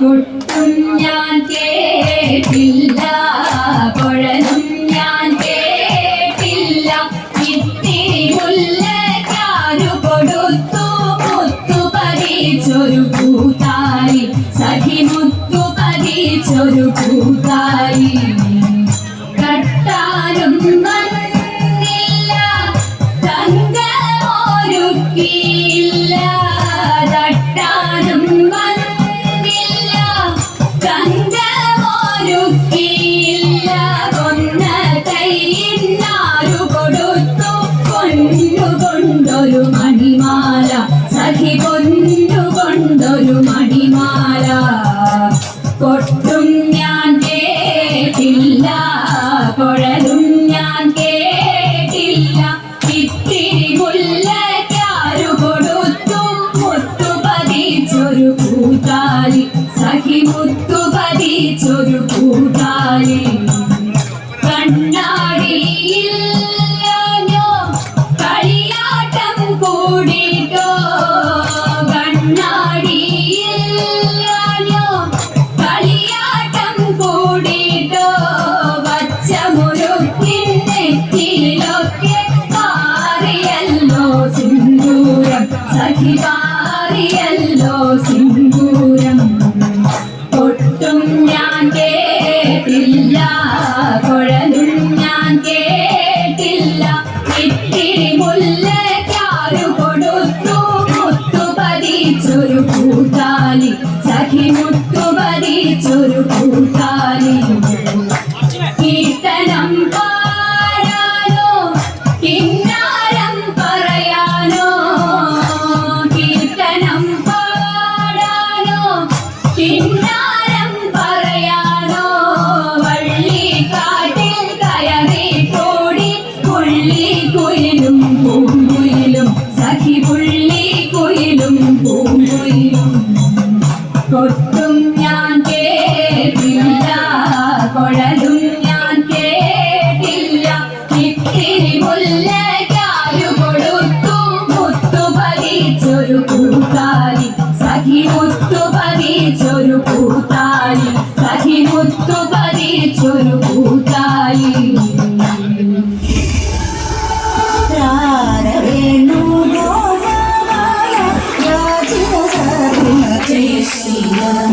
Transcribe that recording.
കൊട്ടും ഞാൻ കേട്ടില്ല, കുഴലും ഞാൻ കേട്ടില്ല. ഇത്തിരി മുല്ലയ്ക്കാരു കൊടുത്തു മുത്തു പതിച്ചൊരു കൂത്തായി, സഖി മുത്തു പതിച്ചൊരു കൂത്തായി. കട്ടാനും വന്നില്ല, തങ്കമൊരുക്കിയില്ല. തട്ടാനും വന്നില്ല, തങ്കമൊരുക്കിയില്ല. കൊന്ന കൈയിന്നാരു കൊടുത്തു പൊന്നുകൊണ്ടൊരു മണിമാല, സഖി പൊന്നുകൊണ്ടൊരു മണിമാല. കൊട്ടും ഞാൻ കേട്ടില്ല, കുഴലും ഞാൻ കേട്ടില്ല. ഇത്തിരി മുല്ലയ്ക്കാരു കൊടുത്തു മുത്തു പതിച്ചൊരു കൂത്താലി, സഖി മുത്തു പതിച്ചൊരു കൂത്താലി. കണ്ണാടിയില്ലാഞ്ഞോ കളിയാട്ടം കൂടിട്ടോ, കണ്ണാടിയില്ലാഞ്ഞോ കളിയാട്ടം കൂടിട്ടോ. പച്ചമുരുക്കിൻ നെറ്റിയിലൊക്കെ പാറിയല്ലോ സിന്ദൂരം, സഖി പാറിയല്ലോ സിന്ദൂരം. കൊട്ടും ഞാൻ കേട്ടില്ല, കുഴലും ഞാൻ കേട്ടില്ല. ഇത്തിരി മുല്ലയ്ക്കാരു കൊടുത്തു മുത്തു പതിച്ചൊരു കൂത്താലി, സഖി മുത്തു പതിച്ചൊരു കൂത്താലി. കീർത്തനം പാടാനോ കിന്നാരം പറയാനോ, കീർത്തനം പാടാനോ കിന്നാരം പറയാനോ. വള്ളിക്കാട്ടിൽ കയറി കൂടി പുള്ളിക്കുയിലും പൂങ്കുയിലും, സഖി പുള്ളിക്കുയിലും പൂങ്കുയിലും. കൊട്ടും ഞാൻ കേട്ടില്ല, കുഴലും ഞാൻ കേട്ടില്ല. ഇത്തിരി മുല്ലയ്ക്കാരു കൊടുത്തു മുത്തു പതിച്ചൊരു കൂത്താലി, സഖി മുത്തു പതിച്ചൊരു കൂത്താലി, സഖി മുത്തു പതിച്ചൊരു കൂത്താലി. ജയ ശ്രീരാം.